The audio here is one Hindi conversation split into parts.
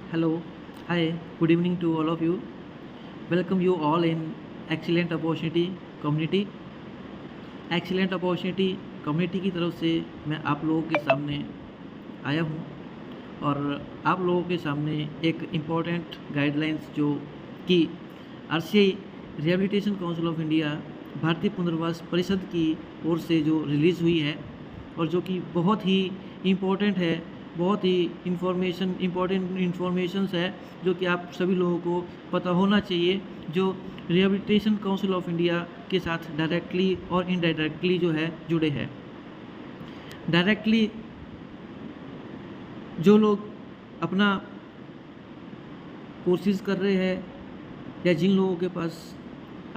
Hello, hi, good evening to all of you. Welcome you all in Excellent Opportunity Community. Excellent Opportunity Community की तरफ से मैं आप लोगों के सामने आया हूँ और आप लोगों के सामने एक इम्पॉर्टेंट गाइडलाइंस जो कि RCI rehabilitation council of India भारतीय पुनर्वास परिषद की ओर से जो रिलीज़ हुई है और जो कि बहुत ही इम्पोर्टेंट है, बहुत ही इम्पोर्टेंट इन्फॉर्मेशंस है जो कि आप सभी लोगों को पता होना चाहिए, जो रिहेबिलिटेशन काउंसिल ऑफ इंडिया के साथ डायरेक्टली और इनडायरेक्टली जो है जुड़े हैं। डायरेक्टली जो लोग अपना कोर्सेज कर रहे हैं या जिन लोगों के पास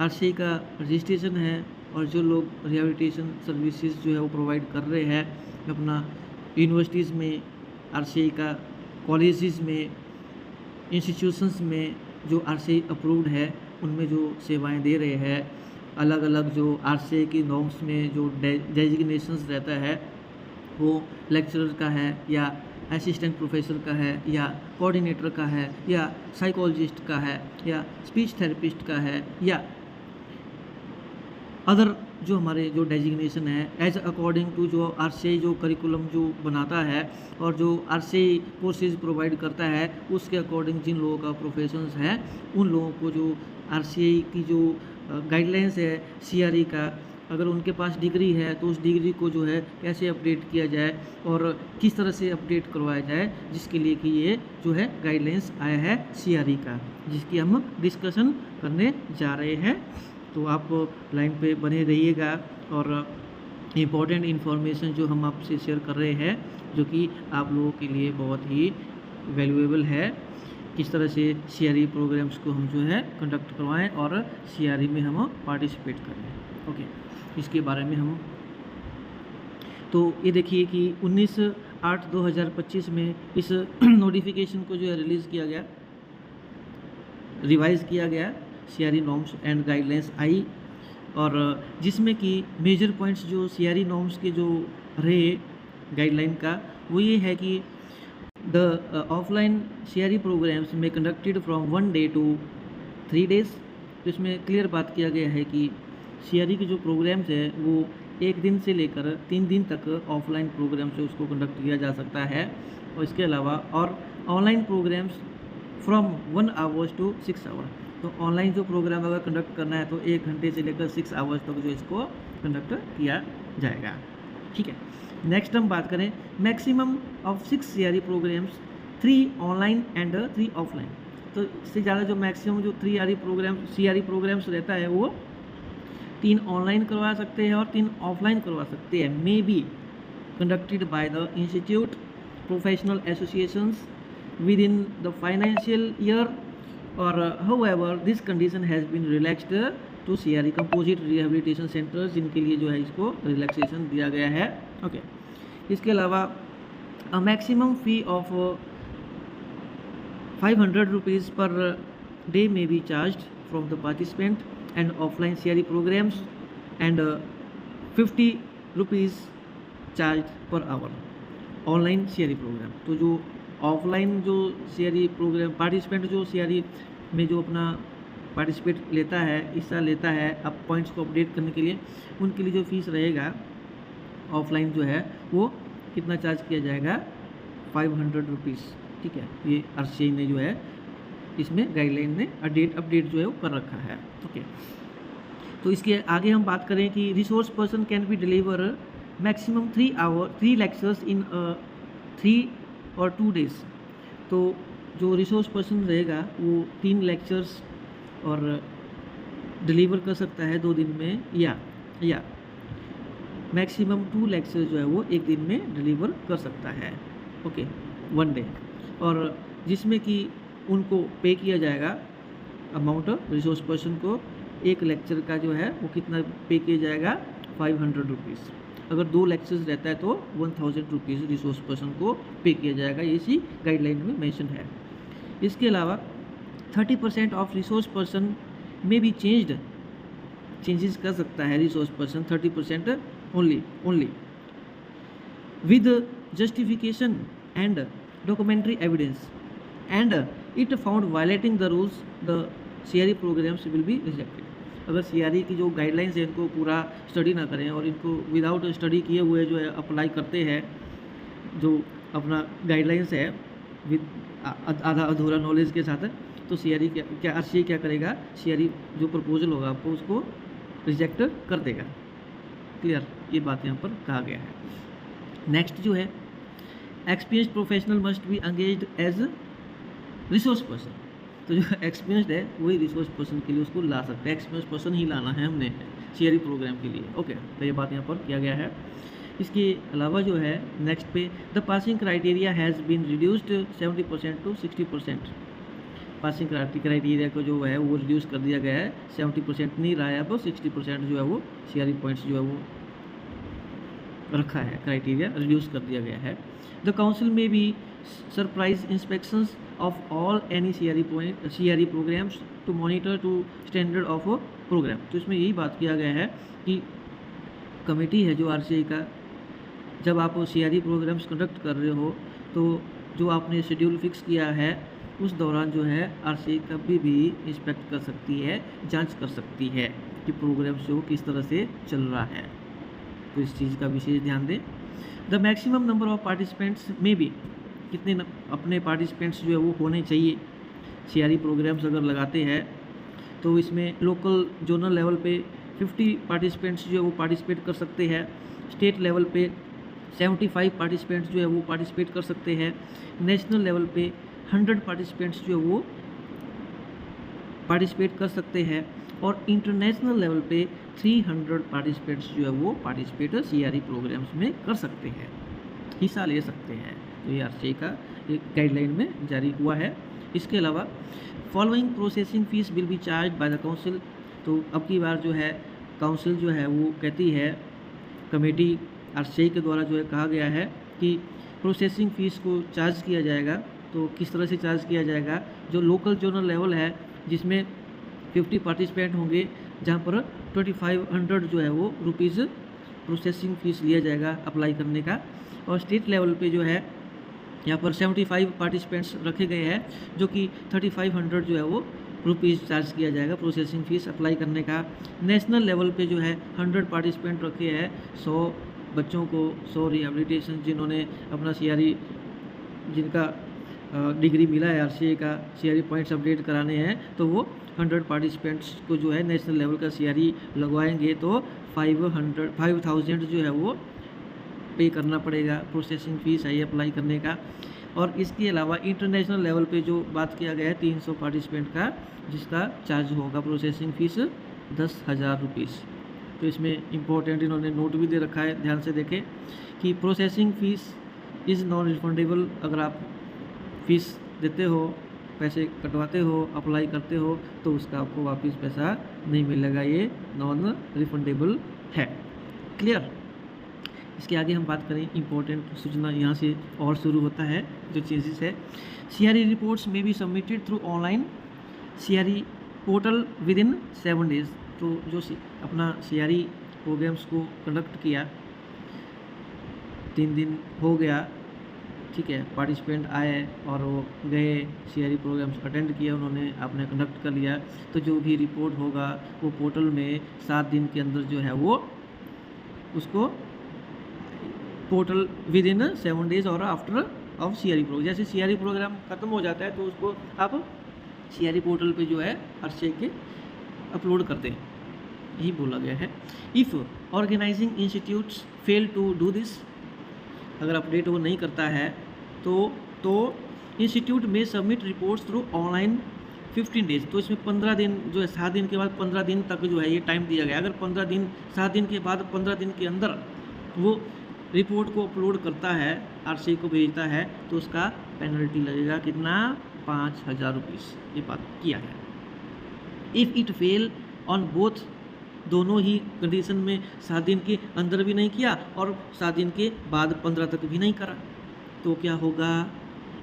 RCI का रजिस्ट्रेशन है और जो लोग रिहेबिलिटेशन सर्विसेज जो है वो प्रोवाइड कर रहे हैं अपना यूनिवर्सिटीज़ में, RCI का कॉलेजेस में, इंस्टीट्यूशंस में जो RCI अप्रूव्ड है उनमें जो सेवाएं दे रहे हैं, अलग अलग जो RCI की नॉर्म्स में जो डेजिग्नेशंस रहता है वो लेक्चरर का है या असिस्टेंट प्रोफेसर का है या कोऑर्डिनेटर का है या साइकोलॉजिस्ट का है या स्पीच थेरेपिस्ट का है या अदर जो हमारे जो डेजिग्नेशन है एज अकॉर्डिंग टू जो RCI जो करिकुलम जो बनाता है और जो RCI कोर्सेज प्रोवाइड करता है उसके अकॉर्डिंग जिन लोगों का प्रोफेशंस है उन लोगों को जो RCI की जो गाइडलाइंस है CRE का, अगर उनके पास डिग्री है तो उस डिग्री को जो है कैसे अपडेट किया जाए और किस तरह से अपडेट करवाया जाए, जिसके लिए कि ये जो है गाइडलाइंस आया है CRE का, जिसकी हम डिस्कशन करने जा रहे हैं। तो आप लाइन पे बने रहिएगा और इम्पोर्टेंट इन्फॉर्मेशन जो हम आपसे शेयर कर रहे हैं जो कि आप लोगों के लिए बहुत ही वैल्यूएबल है, किस तरह से CRE प्रोग्राम्स को हम जो है कंडक्ट करवाएं और CRE में हम पार्टिसिपेट करें। ओके, इसके बारे में हम तो ये देखिए कि 19/8/2025 में इस नोटिफिकेशन को जो है रिलीज़ किया गया, रिवाइज़ किया गया, CRE नॉर्म्स एंड गाइडलाइंस आई और जिसमें कि मेजर पॉइंट्स जो CRE नॉर्म्स के जो रहे गाइडलाइन का वो ये है कि द ऑफलाइन CRE प्रोग्राम्स में conducted from 1 day to 3 days. तो इसमें क्लियर बात किया गया है कि CRE के जो प्रोग्राम्स है वो 1 दिन से लेकर 3 दिन तक ऑफलाइन प्रोग्राम से उसको कंडक्ट किया जा सकता है और इसके अलावा और online programmes from 1 hours to 6 hour. तो ऑनलाइन जो प्रोग्राम अगर कंडक्ट करना है तो 1 घंटे से लेकर 6 आवर्स तक जो इसको कंडक्ट किया जाएगा। ठीक है, नेक्स्ट हम बात करें maximum of 6 CRE programmes, 3 online and 3 offline. तो इससे ज़्यादा जो मैक्सिमम जो CRE प्रोग्राम्स रहता है वो 3 ऑनलाइन करवा सकते हैं और 3 ऑफलाइन करवा सकते हैं, may be conducted by the institute professional associations with in the financial year और however this condition has been relaxed to CRE composite rehabilitation centers, जिनके लिए जो है इसको रिलैक्सेशन दिया गया है। ओके, इसके अलावा a maximum fee of 500 rupees per day में be charged from the participant and offline CRE programmes and 50 rupees charge per hour online CRE programme. तो जो ऑफलाइन जो CRE प्रोग्राम पार्टिसिपेंट जो CRE में जो अपना पार्टिसिपेट लेता है, हिस्सा लेता है अब पॉइंट्स को अपडेट करने के लिए, उनके लिए जो फीस रहेगा ऑफलाइन जो है वो कितना चार्ज किया जाएगा, 500 रुपीज़। ठीक है, ये RCI ने जो है इसमें गाइडलाइन ने अपडेट जो है वो कर रखा है। ओके, तो इसके आगे हम बात करें कि resource person can be deliver maximum 3 lectures in 3 और 2 डेज। तो जो रिसोर्स पर्सन रहेगा वो 3 लेक्चर्स और डिलीवर कर सकता है 2 दिन में या मैक्सिमम 2 लेक्चर जो है वो 1 दिन में डिलीवर कर सकता है। ओके, 1 डे, और जिसमें कि उनको पे किया जाएगा अमाउंट रिसोर्स पर्सन को, 1 लेक्चर का जो है वो कितना पे किया जाएगा, 500 रुपीज़। अगर 2 लेक्चर्स रहता है तो 1000 रुपीज़ रिसोर्स पर्सन को पे किया जाएगा, ये इसी गाइडलाइन में मेंशन है। इसके अलावा 30% ऑफ रिसोर्स पर्सन में भी चेंजेस कर सकता है resource person, 30% only with justification and documentary evidence. And it found violating the rules the CRE programmes will be rejected. अगर CRE की जो गाइडलाइंस है इनको पूरा स्टडी ना करें और इनको विदाउट स्टडी किए हुए जो है अप्लाई करते हैं, जो अपना गाइडलाइंस है विद आधा अधूरा नॉलेज के साथ, तो CRE क्या RCA क्या करेगा, CRE जो प्रपोजल होगा आपको उसको रिजेक्ट कर देगा। क्लियर, ये बात यहाँ पर कहा गया है। नेक्स्ट जो है, experience professional must be engaged as resource person. तो जो एक्सपीरियंसड है वही रिसोर्स पर्सन के लिए उसको ला सकते हैं, एक्सपीरियंस पर्सन ही लाना है हमने CRE प्रोग्राम के लिए। ओके, तो ये बात यहाँ पर किया गया है। इसके अलावा जो है नेक्स्ट पे, the passing criteria has been reduced 70% to 60%। Passing criteria को जो है वो रिड्यूस कर दिया गया है, 70% नहीं रहा है, अब 60% जो है वो CRE पॉइंट्स जो है वो रखा है, क्राइटेरिया रिड्यूस कर दिया गया है। द काउंसिल में भी surprise inspections of all any CRE programmes to monitor to standard of programme. तो इसमें यही बात किया गया है कि कमेटी है जो RCA का, जब आप CRE प्रोग्राम्स कंडक्ट कर रहे हो तो जो आपने शेड्यूल फिक्स किया है उस दौरान जो है RCA कभी भी इंस्पेक्ट कर सकती है, जांच कर सकती है कि प्रोग्राम जो किस तरह से चल रहा है। तो इस चीज़ का विशेष ध्यान दें। The maximum number of participants में भी, कितने अपने पार्टिसिपेंट्स जो है वो होने चाहिए CRE प्रोग्राम्स अगर लगाते हैं, तो इसमें लोकल जोनल लेवल पे 50 पार्टिसिपेंट्स जो है वो पार्टिसिपेट कर सकते हैं, स्टेट लेवल पे 75 पार्टिसिपेंट्स जो है वो पार्टिसिपेट कर सकते हैं, नेशनल लेवल पे 100 पार्टिसिपेंट्स जो है वो पार्टिसिपेट कर सकते हैं, और इंटरनेशनल लेवल पे 300 पार्टिसिपेंट्स जो है वो पार्टिसिपेट CRE प्रोग्राम्स में कर सकते हैं, हिस्सा ले सकते हैं। तो ये RCA का एक गाइडलाइन में जारी हुआ है। इसके अलावा following processing fees will be charge by the council. तो अब की बार जो है काउंसिल जो है वो कहती है, कमेटी RCA के द्वारा जो है कहा गया है कि प्रोसेसिंग फ़ीस को चार्ज किया जाएगा। तो किस तरह से चार्ज किया जाएगा, जो लोकल जोनल लेवल है जिसमें 50 पार्टिसिपेंट होंगे, जहाँ पर 2500 जो है वो रुपीज़ प्रोसेसिंग फ़ीस लिया जाएगा अप्लाई करने का, और स्टेट लेवल पे जो है यहाँ पर 75 पार्टिसिपेंट्स रखे गए हैं, जो कि 3500 जो है वो रुपीज़ चार्ज किया जाएगा प्रोसेसिंग फ़ीस अप्लाई करने का। नेशनल लेवल पे जो है 100 पार्टिसिपेंट रखे हैं, 100 बच्चों को, 100 रिहेबिलिटेशन जिन्होंने अपना CRE, जिनका डिग्री मिला है RCA का, CRE पॉइंट्स अपडेट कराने हैं, तो वो 100 पार्टिसिपेंट्स को जो है नेशनल लेवल का CRE लगवाएंगे तो 5000 जो है वो पे करना पड़ेगा, प्रोसेसिंग फ़ीस है अप्लाई करने का। और इसके अलावा इंटरनेशनल लेवल पे जो बात किया गया है 300 पार्टिसिपेंट का, जिसका चार्ज होगा प्रोसेसिंग फ़ीस 10,000 रुपीज़। तो इसमें इम्पोर्टेंट इन्होंने नोट भी दे रखा है, ध्यान से देखें कि processing fees is non refundable. अगर आप फ़ीस देते हो, पैसे कटवाते हो, अप्लाई करते हो, तो उसका आपको वापस पैसा नहीं मिलेगा, ये नॉन रिफंडेबल है। क्लियर। इसके आगे हम बात करें, इंपॉर्टेंट सूचना यहाँ से और शुरू होता है जो चेंजेस है। CRE रिपोर्ट्स में भी submitted through online CRE portal with in 7 days. तो जो अपना CRE प्रोग्राम्स को कंडक्ट किया, 3 दिन हो गया, ठीक है, पार्टिसिपेंट आए और वो गए, CRE प्रोग्राम्स अटेंड किया उन्होंने, आपने कंडक्ट कर लिया, तो जो भी रिपोर्ट होगा वो पोर्टल में 7 दिन के अंदर जो है वो उसको पोर्टल विद इन 7 डेज़ और आफ्टर ऑफ CRE प्रोग्राम, जैसे CRE प्रोग्राम ख़त्म हो जाता है तो उसको आप CRE पोर्टल पे जो है RCA के अपलोड करते हैं, यही बोला गया है। If organising institutes fail to do this, अगर अपडेट वो नहीं करता है तो इंस्टीट्यूट में submit reports through online 15 days. तो इसमें 15 दिन जो है, 7 दिन के बाद 15 दिन तक जो है ये टाइम दिया गया। अगर 15 दिन, 7 दिन के बाद 15 दिन के अंदर वो रिपोर्ट को अपलोड करता है, RCA को भेजता है, तो उसका पेनल्टी लगेगा कितना, 5,000 रुपीज़। ये बात किया है। If it fell on both, दोनों ही कंडीशन में 7 दिन के अंदर भी नहीं किया और 7 दिन के बाद 15 तक भी नहीं करा, तो क्या होगा,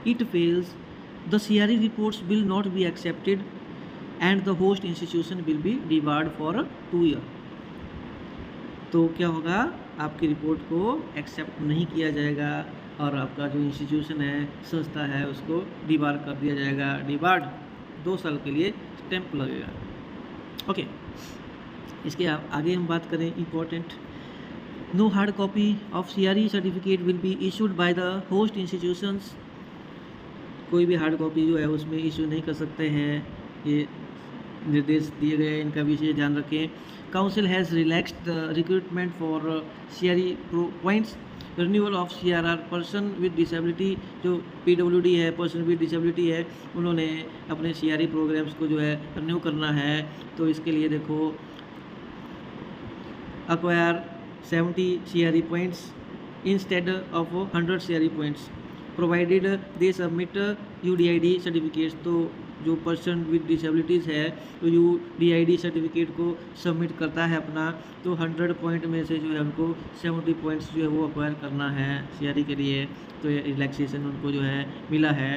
it fails the CRE reports will not be accepted and the host institution will be debarred for 2 year. तो क्या होगा, आपकी रिपोर्ट को एक्सेप्ट नहीं किया जाएगा और आपका जो इंस्टीट्यूशन है, संस्था है, उसको डिबार कर दिया जाएगा। डिबार्ड 2 साल के लिए स्टैंप लगेगा। ओके, इसके आगे हम बात करें important, no hard copy of CRE certificate will be issued by the host institutions. कोई भी हार्ड कॉपी जो है उसमें इशू नहीं कर सकते हैं, ये निर्देश दिए गए हैं, इनका विशेष ध्यान रखें। Council has relaxed the recruitment for CRE points, renewal of CRR person with disability, जो PWD है, पर्सन विद डिसेबिलिटी है, उन्होंने अपने CRE प्रोग्राम्स को जो है रिन्यू करना है। तो इसके लिए देखो, acquire 70 CRE points instead of 100 CRE points provided they submit UDID certificates। तो जो पर्सन विद डिसेबिलिटीज़ है तो UDID सर्टिफिकेट को सबमिट करता है अपना, तो 100 पॉइंट में से जो है उनको 70 पॉइंट्स जो है वो अक्वायर करना है CRE के लिए। तो ये रिलैक्सेशन उनको जो है मिला है,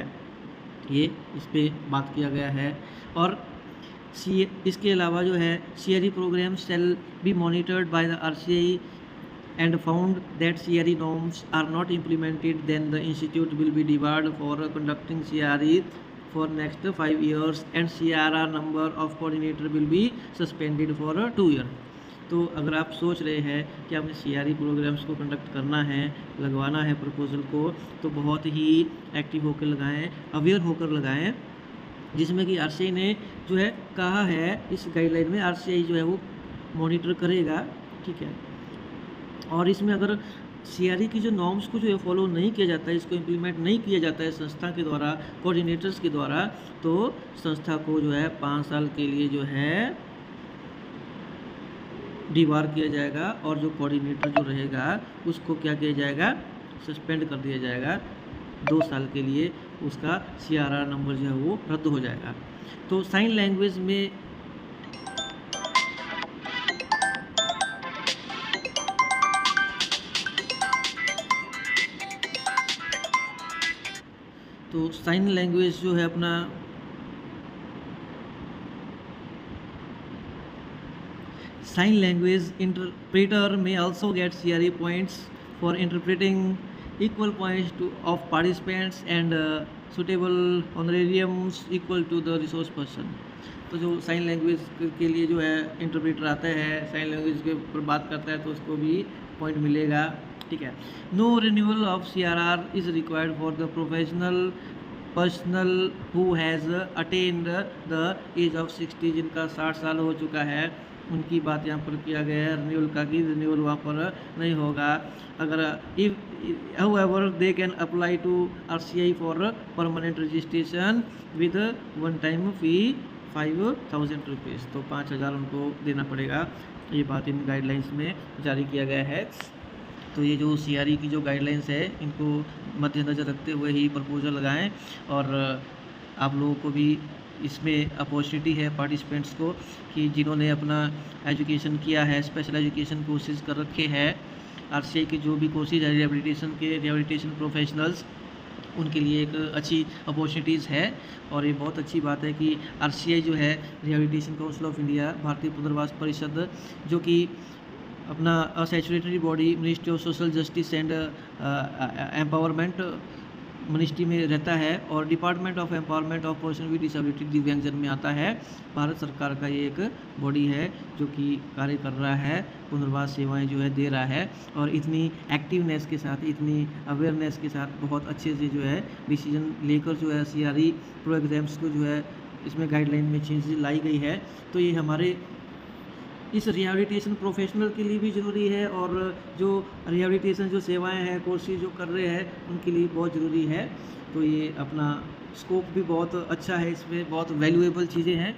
ये इस पर बात किया गया है। और इसके अलावा जो है CRE programme shall be monitored by the RCI and found that CRE norms are not implemented, then the institute will be debarred for conducting CRE for next 5 years and CRR number of coordinator will be suspended for 2 years। तो अगर आप सोच रहे हैं कि आपने CRE प्रोग्राम्स को कंडक्ट करना है, लगवाना है प्रपोजल को, तो बहुत ही एक्टिव होकर लगाएं, अवेयर होकर लगाएं, जिसमें कि RCI ने जो है कहा है, इस गाइडलाइन में RCI जो है वो मॉनिटर करेगा, ठीक है। और इसमें अगर CRE की जो नॉर्म्स को जो है फॉलो नहीं किया जाता है, इसको इम्प्लीमेंट नहीं किया जाता है संस्था के द्वारा, कोऑर्डिनेटर्स के द्वारा, तो संस्था को जो है 5 साल के लिए जो है डिबार किया जाएगा, और जो कोऑर्डिनेटर जो रहेगा उसको क्या किया जाएगा, सस्पेंड कर दिया जाएगा 2 साल के लिए, उसका CRR नंबर जो है वो रद्द हो जाएगा। तो साइन लैंग्वेज में साइन लैंग्वेज जो है अपना, sign language interpreter may also get CRE points for interpreting equal points to of participants and suitable honorariums equal to the resource person. तो जो साइन लैंग्वेज के लिए जो है इंटरप्रेटर आता है, साइन लैंग्वेज के ऊपर बात करता है, तो उसको भी पॉइंट मिलेगा, ठीक है। No renewal of CRR is required for the professional personal who has attend the age of 60, जिनका 60 साल हो चुका है, उनकी बात यहाँ पर किया गया है रिन्यूअल का, कि रिन्यूअल वहाँ पर नहीं होगा। अगर if however they can apply to RCI for permanent registration with one time fee 5,000 rupees, तो 5,000 उनको देना पड़ेगा। ये बात इन गाइडलाइंस में जारी किया गया है। तो ये जो CRE की जो गाइडलाइंस है, इनको मद्देनज़र रखते हुए ही प्रपोजल लगाएं, और आप लोगों को भी इसमें अपॉर्चुनिटी है पार्टिसिपेंट्स को, कि जिन्होंने अपना एजुकेशन किया है, स्पेशल एजुकेशन कोर्सेज कर रखे हैं, RCI के जो भी कोर्सेज है रिहेबिलिटेशन प्रोफेशनल्स, उनके लिए एक अच्छी अपॉर्चुनिटीज़ है। और ये बहुत अच्छी बात है कि RCI जो है रिहेबिलिटेशन काउंसिल ऑफ इंडिया, भारतीय पुनर्वास परिषद, जो कि अपना statutory body ministry of social justice and empowerment ministry में रहता है, और department of empowerment of person with disability दिव्यांगजन में आता है। भारत सरकार का ये एक बॉडी है जो कि कार्य कर रहा है, पुनर्वास सेवाएं जो है दे रहा है, और इतनी एक्टिवनेस के साथ, इतनी अवेयरनेस के साथ बहुत अच्छे से जो है डिसीजन लेकर जो है CRE प्रोग्राम्स को जो है इसमें गाइडलाइन में चेंजेस लाई गई है। तो ये हमारे इस रिहेबिलिटेशन प्रोफेशनल के लिए भी ज़रूरी है, और जो रिहेबिलिटेशन जो सेवाएं हैं, कोर्सेज जो कर रहे हैं, उनके लिए बहुत ज़रूरी है। तो ये अपना स्कोप भी बहुत अच्छा है, इसमें बहुत वैल्यूएबल चीज़ें हैं,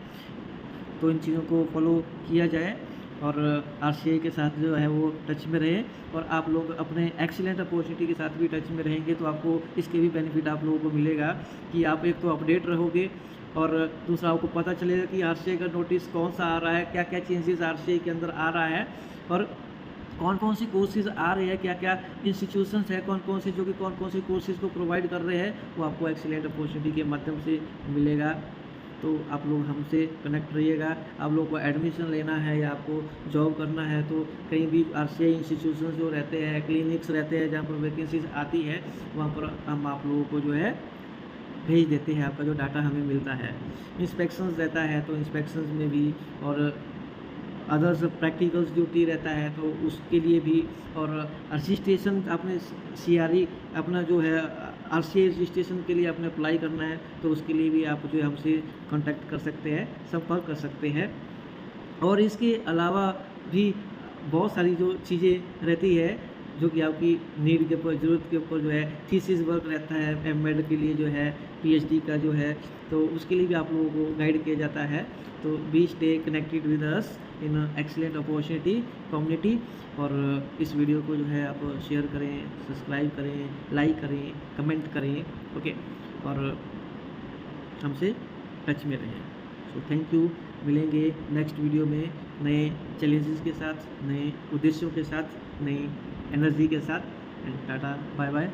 तो इन चीज़ों को फॉलो किया जाए, और RCI के साथ जो है वो टच में रहे, और आप लोग अपने एक्सीलेंट अपॉर्चुनिटी के साथ भी टच में रहेंगे, तो आपको इसके भी बेनिफिट आप लोगों को मिलेगा, कि आप एक तो अपडेट रहोगे, और दूसरा आपको पता चलेगा कि RCI का नोटिस कौन सा आ रहा है, क्या क्या चेंजेस RCI के अंदर आ रहा है, और कौन कौन सी कोर्सेज आ रहे हैं, क्या क्या इंस्टीट्यूशंस है, कौन कौन से जो कि कौन कौन से कोर्सेज को प्रोवाइड कर रहे हैं, वो आपको एक्सीलेंट अपॉर्चुनिटी के माध्यम से मिलेगा। तो आप लोग हमसे कनेक्ट रहिएगा। आप लोग को एडमिशन लेना है या आपको जॉब करना है तो कहीं भी RCI इंस्टीट्यूशन जो रहते हैं, क्लिनिक्स रहते हैं जहाँ पर वैकेंसीज आती है, वहाँ पर हम आप लोगों को जो है भेज देते हैं। आपका जो डाटा हमें मिलता है। इंस्पेक्शंस रहता है तो इंस्पेक्शंस में भी, और अदर्स प्रैक्टिकल्स ड्यूटी रहता है तो उसके लिए भी, और रजिस्ट्रेशन आपने CRE अपना जो है RCI रजिस्ट्रेशन के लिए आपने अप्लाई करना है तो उसके लिए भी आप जो है हमसे कांटेक्ट कर सकते हैं, संपर्क कर सकते हैं। और इसके अलावा भी बहुत सारी जो चीज़ें रहती है जो कि आपकी नीड के ऊपर, ज़रूरत के ऊपर जो है थीसिस वर्क रहता है, MAd के लिए जो है, PhD का जो है, तो उसके लिए भी आप लोगों को गाइड किया जाता है। तो be stay connected with us in excellent opportunity community. और इस वीडियो को जो है आप शेयर करें, सब्सक्राइब करें, लाइक करें, कमेंट करें, ओके, और हमसे टच में रहें। So thank you. मिलेंगे नेक्स्ट वीडियो में नए चैलेंजेस के साथ, नए उद्देश्यों के साथ, नई एनर्जी के साथ। And tata, bye bye.